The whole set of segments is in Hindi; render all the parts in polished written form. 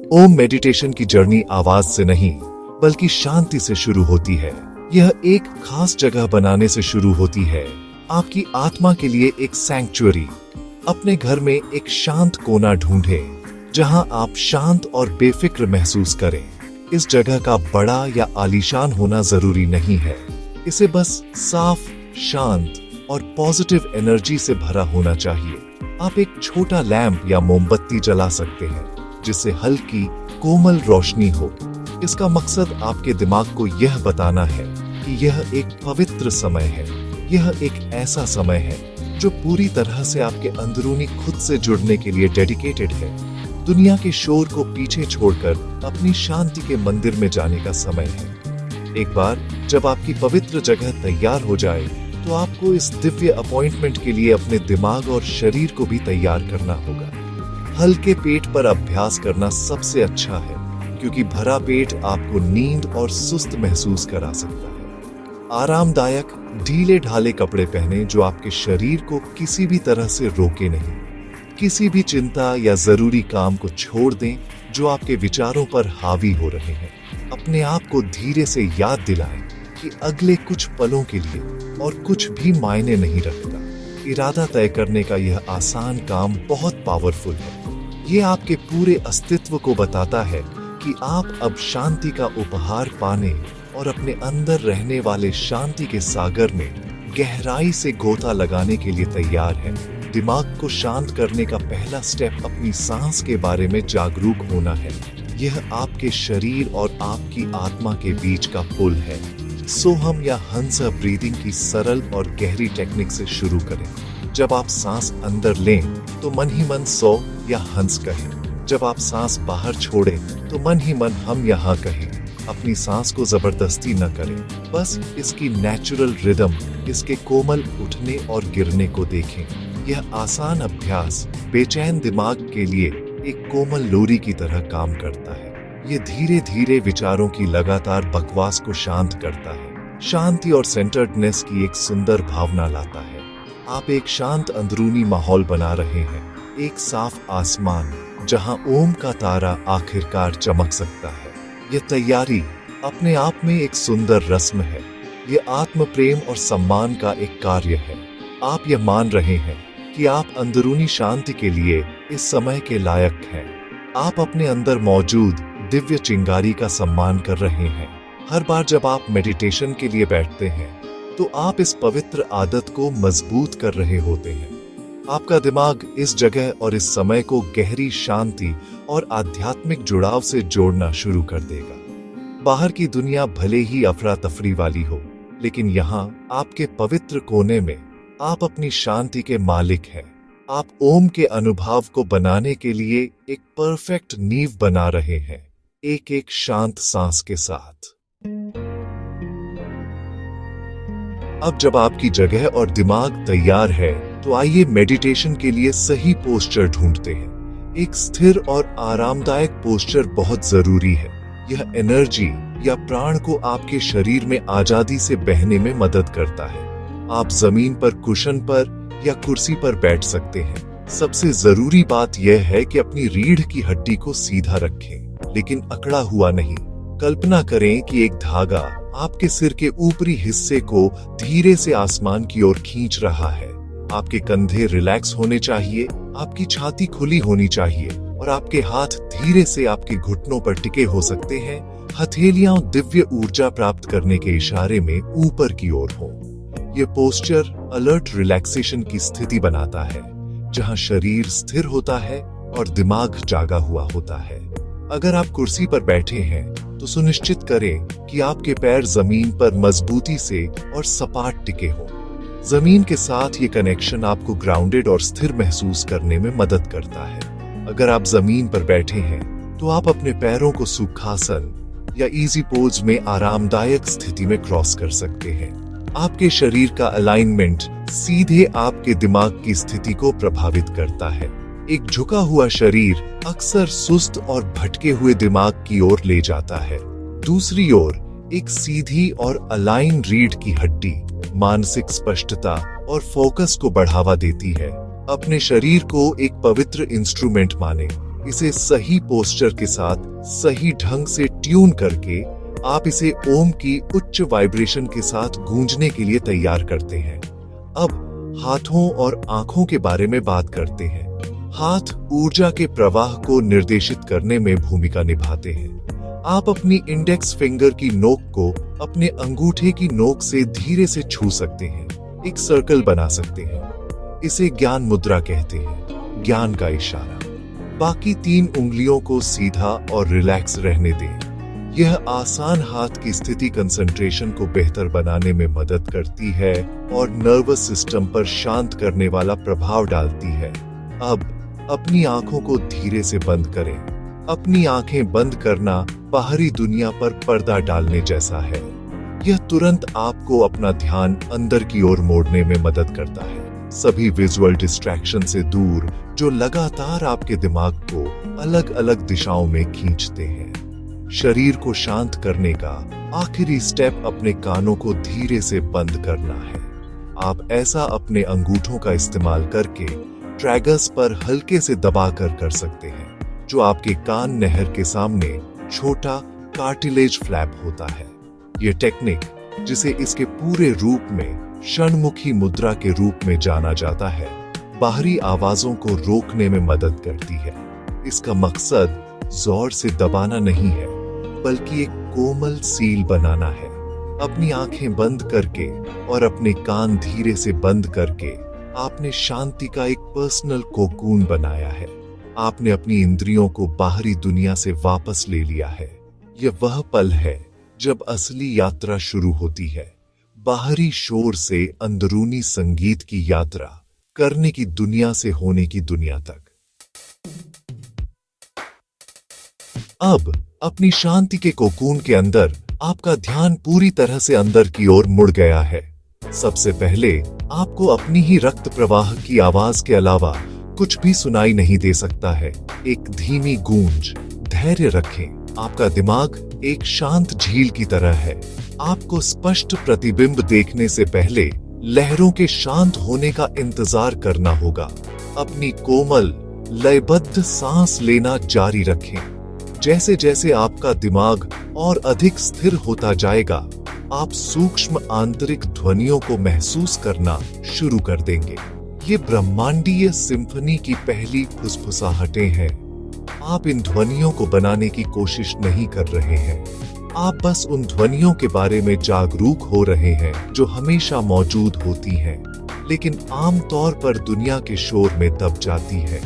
ओम मेडिटेशन की जर्नी आवाज से नहीं बल्कि शांति से शुरू होती है। यह एक खास जगह बनाने से शुरू होती है, आपकी आत्मा के लिए एक सैंक्चुअरी। अपने घर में एक शांत कोना ढूंढें जहां आप शांत और बेफिक्र महसूस करें। इस जगह का बड़ा या आलीशान होना जरूरी नहीं है, इसे बस साफ, शांत और पॉजिटिव एनर्जी से भरा होना चाहिए। आप एक छोटा लैंप या मोमबत्ती जला सकते हैं जिससे हल्की कोमल रोशनी हो। इसका मकसद आपके दिमाग को यह बताना है कि यह एक पवित्र समय है। यह एक ऐसा समय है जो पूरी तरह से आपके अंदरूनी खुद से जुड़ने के लिए डेडिकेटेड है। दुनिया के शोर को पीछे छोड़कर अपनी शांति के मंदिर में जाने का समय है। एक बार जब आपकी पवित्र जगह तैयार हो जाए तो आपको इस दिव्य अपॉइंटमेंट के लिए अपने दिमाग और शरीर को भी तैयार करना होगा। हल्के पेट पर अभ्यास करना सबसे अच्छा है, क्योंकि भरा पेट आपको नींद और सुस्त महसूस करा सकता है। आरामदायक ढीले ढाले कपड़े पहने जो आपके शरीर को किसी भी तरह से रोके नहीं। किसी भी चिंता या जरूरी काम को छोड़ दें जो आपके विचारों पर हावी हो रहे हैं। अपने आप को धीरे से याद दिलाएं कि अगले कुछ पलों के लिए और कुछ भी मायने नहीं रखता। इरादा तय करने का यह आसान काम बहुत पावरफुल है। ये आपके पूरे अस्तित्व को बताता है कि आप अब शांति का उपहार पाने और अपने अंदर रहने वाले शांति के सागर में गहराई से गोता लगाने के लिए तैयार हैं। दिमाग को शांत करने का पहला स्टेप अपनी सांस के बारे में जागरूक होना है। यह आपके शरीर और आपकी आत्मा के बीच का पुल है। सोहम या हंस ब्रीदिंग की सरल और गहरी टेक्निक से शुरू करें। जब आप सांस अंदर लें तो मन ही मन सो या हंस कहें। जब आप सांस बाहर छोड़ें तो मन ही मन हम यहाँ कहें। अपनी सांस को जबरदस्ती न करें, बस इसकी नेचुरल रिदम, इसके कोमल उठने और गिरने को देखें। यह आसान अभ्यास बेचैन दिमाग के लिए एक कोमल लोरी की तरह काम करता है। ये धीरे धीरे विचारों की लगातार बकवास को शांत करता है। शांति और सेंटर्डनेस की एक सुंदर भावना लाता है। आप एक शांत अंदरूनी माहौल बना रहे हैं। एक साफ आसमान जहां ओम का तारा आखिरकार चमक सकता है। यह तैयारी अपने आप में एक सुंदर रस्म है। यह आत्म प्रेम और सम्मान का एक कार्य है। आप यह मान रहे हैं कि आप अंदरूनी शांति के लिए इस समय के लायक हैं। आप अपने अंदर मौजूद दिव्य चिंगारी का सम्मान कर रहे हैं। हर बार जब आप मेडिटेशन के लिए बैठते हैं तो आप इस पवित्र आदत को मजबूत कर रहे होते हैं। आपका दिमाग इस जगह और इस समय को गहरी शांति और आध्यात्मिक जुड़ाव से जोड़ना शुरू कर देगा। बाहर की दुनिया भले ही अफरा तफरी वाली हो, लेकिन यहाँ आपके पवित्र कोने में आप अपनी शांति के मालिक हैं। आप ओम के अनुभव को बनाने के लिए एक परफेक्ट नींव बना रहे हैं, एक एक शांत सांस के साथ। अब जब आपकी जगह और दिमाग तैयार है तो आइए मेडिटेशन के लिए सही पोस्चर ढूंढते हैं। एक स्थिर और आरामदायक पोस्चर बहुत जरूरी है। यह एनर्जी या प्राण को आपके शरीर में आजादी से बहने में मदद करता है। आप जमीन पर, कुशन पर या कुर्सी पर बैठ सकते हैं। सबसे जरूरी बात यह है कि अपनी रीढ़ की हड्डी को सीधा रखें, लेकिन अकड़ा हुआ नहीं। कल्पना करें कि एक धागा आपके सिर के ऊपरी हिस्से को धीरे से आसमान की ओर खींच रहा है। आपके कंधे रिलैक्स होने चाहिए, आपकी छाती खुली होनी चाहिए और आपके हाथ धीरे से आपके घुटनों पर टिके हो सकते हैं। हथेलियां दिव्य ऊर्जा प्राप्त करने के इशारे में ऊपर की ओर हो। यह पोस्चर अलर्ट रिलैक्सेशन की स्थिति बनाता है, जहां शरीर स्थिर होता है और दिमाग जागा हुआ होता है। अगर आप कुर्सी पर बैठे हैं तो सुनिश्चित करें कि आपके पैर जमीन पर मजबूती से और सपाट टिके हों। जमीन के साथ ये कनेक्शन आपको ग्राउंडेड और स्थिर महसूस करने में मदद करता है। अगर आप जमीन पर बैठे हैं तो आप अपने पैरों को सुखासन या इजी पोज में आरामदायक स्थिति में क्रॉस कर सकते हैं। आपके शरीर का अलाइनमेंट सीधे आपके दिमाग की स्थिति को प्रभावित करता है। एक झुका हुआ शरीर अक्सर सुस्त और भटके हुए दिमाग की ओर ले जाता है। दूसरी ओर एक सीधी और अलाइन रीढ़ की हड्डी मानसिक स्पष्टता और फोकस को बढ़ावा देती है। अपने शरीर को एक पवित्र इंस्ट्रूमेंट माने, इसे सही पोस्चर के साथ सही ढंग से ट्यून करके आप इसे ओम की उच्च वाइब्रेशन के साथ गूंजने के लिए तैयार करते हैं। अब हाथों और आंखों के बारे में बात करते हैं। हाथ ऊर्जा के प्रवाह को निर्देशित करने में भूमिका निभाते हैं। आप अपनी इंडेक्स फिंगर की नोक को अपने अंगूठे की नोक से धीरे से छू सकते हैं, एक सर्कल बना सकते हैं। इसे ज्ञान मुद्रा कहते हैं, ज्ञान का इशारा। बाकी 3 उंगलियों को सीधा और रिलैक्स रहने दें। यह आसान हाथ की स्थिति कंसंट्रेशन को बेहतर बनाने में मदद करती है और नर्वस सिस्टम पर शांत करने वाला प्रभाव डालती है। अब अपनी आंखों को धीरे से बंद करें। अपनी आंखें बंद करना बाहरी दुनिया पर पर्दा डालने जैसा है। यह तुरंत आपको अपना ध्यान अंदर की ओर मोड़ने में मदद करता है, सभी विजुअल डिस्ट्रैक्शन से दूर जो लगातार आपके दिमाग को अलग अलग दिशाओं में खींचते हैं। शरीर को शांत करने का आखिरी स्टेप अपने कानों को धीरे से बंद करना है। आप ऐसा अपने अंगूठों का इस्तेमाल करके ट्रैगर्स पर हल्के से दबाकर कर सकते हैं, जो आपके कान नहर के सामने छोटा कार्टिलेज फ्लैप होता है। यह टेक्निक, जिसे इसके पूरे रूप में षणमुखी मुद्रा के रूप में जाना जाता है, बाहरी आवाजों को रोकने में मदद करती है। इसका मकसद जोर से दबाना नहीं है, बल्कि एक कोमल सील बनाना है। अपनी आंखें बंद करके और अपने कान धीरे से बंद करके आपने शांति का एक पर्सनल कोकून बनाया है। आपने अपनी इंद्रियों को बाहरी दुनिया से वापस ले लिया है। यह वह पल है जब असली यात्रा शुरू होती है, बाहरी शोर से अंदरूनी संगीत की यात्रा करने की दुनिया से होने की दुनिया तक। अब अपनी शांति के कोकून के अंदर आपका ध्यान पूरी तरह से अंदर की ओर मुड़ गया है। सबसे पहले आपको अपनी ही रक्त प्रवाह की आवाज के अलावा कुछ भी सुनाई नहीं दे सकता है। एक धीमी गूंज। धैर्य रखें। आपका दिमाग एक शांत झील की तरह है। आपको स्पष्ट प्रतिबिंब देखने से पहले लहरों के शांत होने का इंतजार करना होगा। अपनी कोमल लयबद्ध सांस लेना जारी रखें। जैसे जैसे आपका दिमाग और अधिक स्थिर होता जाएगा, आप सूक्ष्म आंतरिक ध्वनियों को महसूस करना शुरू कर देंगे। ये ब्रह्मांडीय सिम्फनी की पहली फुसफुसाहटें हैं। आप इन ध्वनियों को बनाने की कोशिश नहीं कर रहे हैं। आप बस उन ध्वनियों के बारे में जागरूक हो रहे हैं जो हमेशा मौजूद होती हैं, लेकिन आमतौर पर दुनिया के शोर में दब जाती है।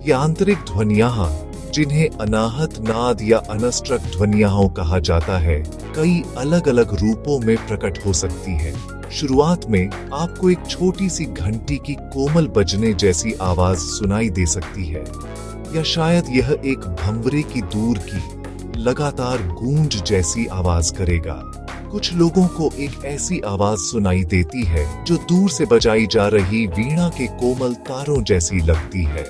ये आंतरिक ध्वनियां, जिन्हें अनाहत नाद या अनस्ट्रक ध्वनियां कहा जाता है, कई अलग अलग रूपों में प्रकट हो सकती हैं। शुरुआत में आपको एक छोटी सी घंटी की कोमल बजने जैसी आवाज सुनाई दे सकती है, या शायद यह एक भंवरे की दूर की लगातार गूंज जैसी आवाज करेगा। कुछ लोगों को एक ऐसी आवाज सुनाई देती है जो दूर से बजाई जा रही वीणा के कोमल तारों जैसी लगती है।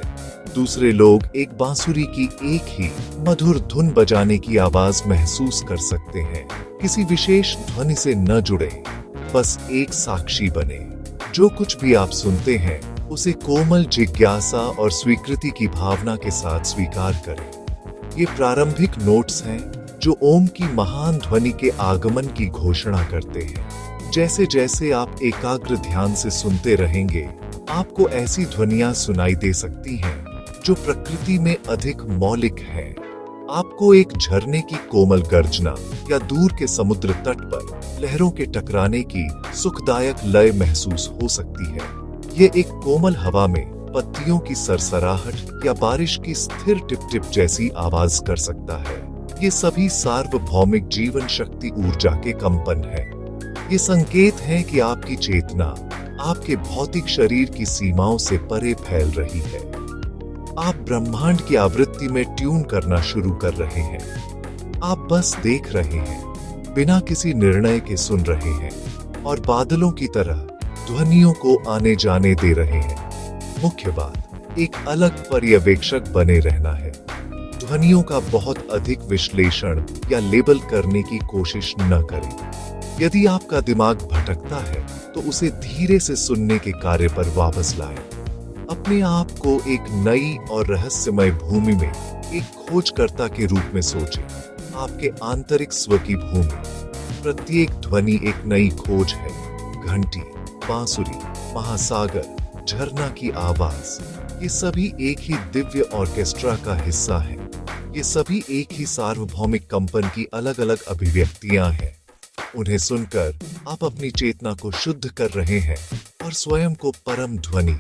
दूसरे लोग एक बांसुरी की एक ही मधुर धुन बजाने की आवाज महसूस कर सकते हैं। किसी विशेष ध्वनि से न जुड़े, बस एक साक्षी बने। जो कुछ भी आप सुनते हैं, उसे कोमल जिज्ञासा और स्वीकृति की भावना के साथ स्वीकार करें। ये प्रारंभिक नोट्स हैं जो ओम की महान ध्वनि के आगमन की घोषणा करते हैं। जैसे जैसे आप एकाग्र ध्यान से सुनते रहेंगे, आपको ऐसी ध्वनियां सुनाई दे सकती हैं जो प्रकृति में अधिक मौलिक है। आपको एक झरने की कोमल गर्जना या दूर के समुद्र तट पर लहरों के टकराने की सुखदायक लय महसूस हो सकती है। ये एक कोमल हवा में पत्तियों की सरसराहट या बारिश की स्थिर टिप टिप जैसी आवाज कर सकता है। ये सभी सार्वभौमिक जीवन शक्ति ऊर्जा के कंपन है। ये संकेत है कि आपकी चेतना आपके भौतिक शरीर की सीमाओं से परे फैल रही है। आप ब्रह्मांड की आवृत्ति में ट्यून करना शुरू कर रहे हैं। आप बस देख रहे हैं, बिना किसी निर्णय के सुन रहे हैं, और बादलों की तरह ध्वनियों को आने जाने दे रहे हैं। मुख्य बात, एक अलग पर्यवेक्षक बने रहना है। ध्वनियों का बहुत अधिक विश्लेषण या लेबल करने की कोशिश न करें। यदि आपका दिमाग भटकता है, तो उसे धीरे से सुनने के कार्य पर वापस लाएं। अपने आप को एक नई और रहस्यमय भूमि में एक खोजकर्ता के रूप में सोचें। आपके आंतरिक स्व की भूमि। प्रत्येक ध्वनि एक नई खोज है। घंटी, बांसुरी, महासागर, झरना की आवाज, ये सभी एक ही दिव्य ऑर्केस्ट्रा का हिस्सा है। ये सभी एक ही सार्वभौमिक कंपन की अलग अलग अभिव्यक्तियां हैं। उन्हें सुनकर आप अपनी चेतना को शुद्ध कर रहे हैं और स्वयं को परम ध्वनि,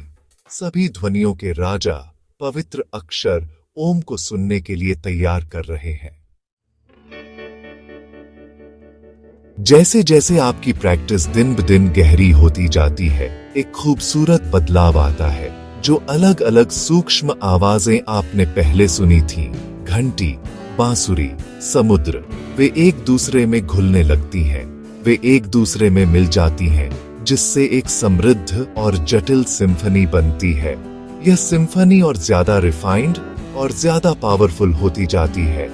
सभी ध्वनियों के राजा, पवित्र अक्षर ओम को सुनने के लिए तैयार कर रहे हैं। जैसे जैसे आपकी प्रैक्टिस दिन ब दिन गहरी होती जाती है, एक खूबसूरत बदलाव आता है। जो अलग अलग सूक्ष्म आवाजें आपने पहले सुनी थी, घंटी, बांसुरी, समुद्र, वे एक दूसरे में घुलने लगती हैं। वे एक दूसरे में मिल जाती हैं, जिससे एक समृद्ध और जटिल सिम्फनी बनती है। यह सिम्फनी और ज्यादा रिफाइंड और ज्यादा पावरफुल होती जाती है।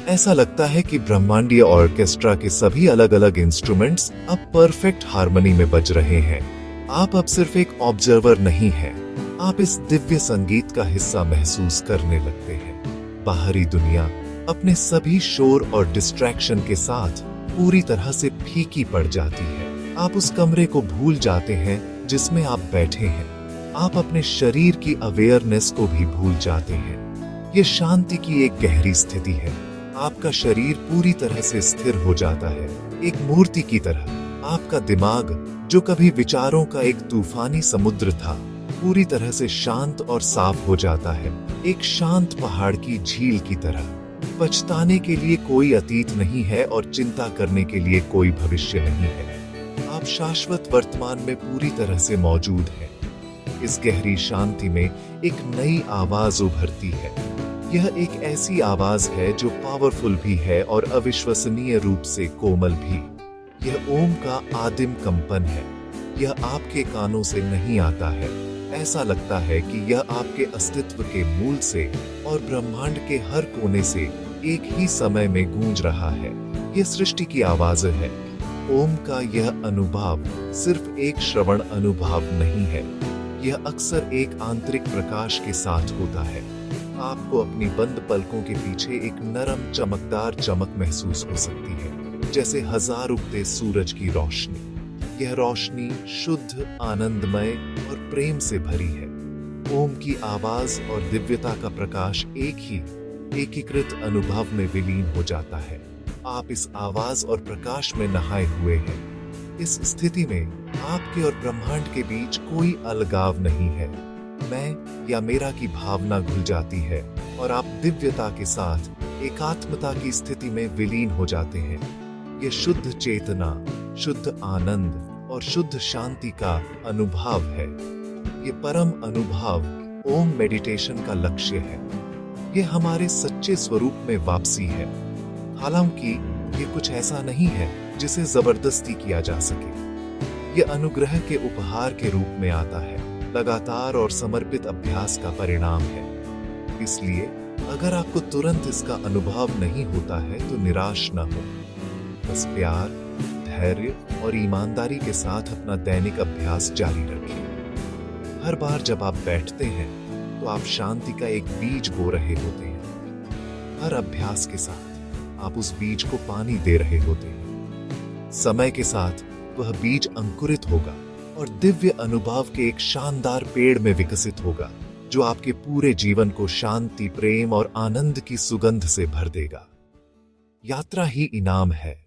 ऐसा लगता है कि ब्रह्मांडीय ऑर्केस्ट्रा के सभी अलग अलग इंस्ट्रूमेंट्स अब परफेक्ट हार्मनी में बज रहे हैं। आप अब सिर्फ एक ऑब्जर्वर नहीं हैं, आप इस दिव्य संगीत का हिस्सा महसूस करने लगते हैं। बाहरी दुनिया अपने सभी शोर और डिस्ट्रैक्शन के साथ पूरी तरह से फीकी पड़ जाती है। आप उस कमरे को भूल जाते हैं जिसमें आप बैठे हैं। आप अपने शरीर की अवेयरनेस को भी भूल जाते हैं। ये शांति की एक गहरी स्थिति है। आपका शरीर पूरी तरह से स्थिर हो जाता है, एक मूर्ति की तरह। आपका दिमाग, जो कभी विचारों का एक तूफानी समुद्र था, पूरी तरह से शांत और साफ हो जाता है, एक शांत पहाड़ की झील की तरह। पछताने के लिए कोई अतीत नहीं है और चिंता करने के लिए कोई भविष्य नहीं है। आप शाश्वत वर्तमान में पूरी तरह से मौजूद हैं। इस गहरी शांति में एक नई आवाज उभरती है। यह एक ऐसी आवाज है जो पावरफुल भी है और अविश्वसनीय रूप से कोमल भी। यह ओम का आदिम कंपन है। यह आपके कानों से नहीं आता है। ऐसा लगता है कि यह आपके अस्तित्व के मूल से और ब्रह्मांड के हर कोने से एक ही समय में गूंज रहा है। यह सृष्टि की आवाज है। ओम का यह अनुभव सिर्फ एक श्रवण अनुभव नहीं है, यह अक्सर एक आंतरिक प्रकाश के साथ होता है। आपको अपनी बंद पलकों के पीछे एक नरम चमकदार चमक महसूस हो सकती है, जैसे हजार उगते सूरज की रोशनी। यह रोशनी शुद्ध, आनंदमय और प्रेम से भरी है। ओम की आवाज और दिव्यता का प्रकाश एक ही एकीकृत अनुभव में विलीन हो जाता है। आप इस आवाज और प्रकाश में नहाए हुए हैं। इस स्थिति में आपके और ब्रह्मांड के बीच कोई अलगाव नहीं है। मैं या मेरा की भावना घुल जाती है और आप दिव्यता के साथ एकात्मता की स्थिति में विलीन हो जाते हैं। यह शुद्ध चेतना, शुद्ध आनंद और शुद्ध शांति का अनुभव है। ये परम अनुभव ओम मेडिटेशन का लक्ष्य है। ये हमारे सच्चे स्वरूप में वापसी है। हालांकि ये कुछ ऐसा नहीं है जिसे जबरदस्ती किया जा सके। ये अनुग्रह के उपहार के रूप में आता है, लगातार और समर्पित अभ्यास का परिणाम है। इसलिए अगर आपको तुरंत इसका अनुभव नहीं होता है तो निराश न हो। बस प्यार, धैर्य और ईमानदारी के साथ अपना दैनिक अभ्यास जारी रखें। हर बार जब आप बैठते हैं तो आप शांति का एक बीज बो रहे होते हैं। हर अभ्यास के साथ आप उस बीज को पानी दे रहे होते हैं। समय के साथ वह बीज अंकुरित होगा और दिव्य अनुभव के एक शानदार पेड़ में विकसित होगा, जो आपके पूरे जीवन को शांति, प्रेम और आनंद की सुगंध से भर देगा। यात्रा ही इनाम है।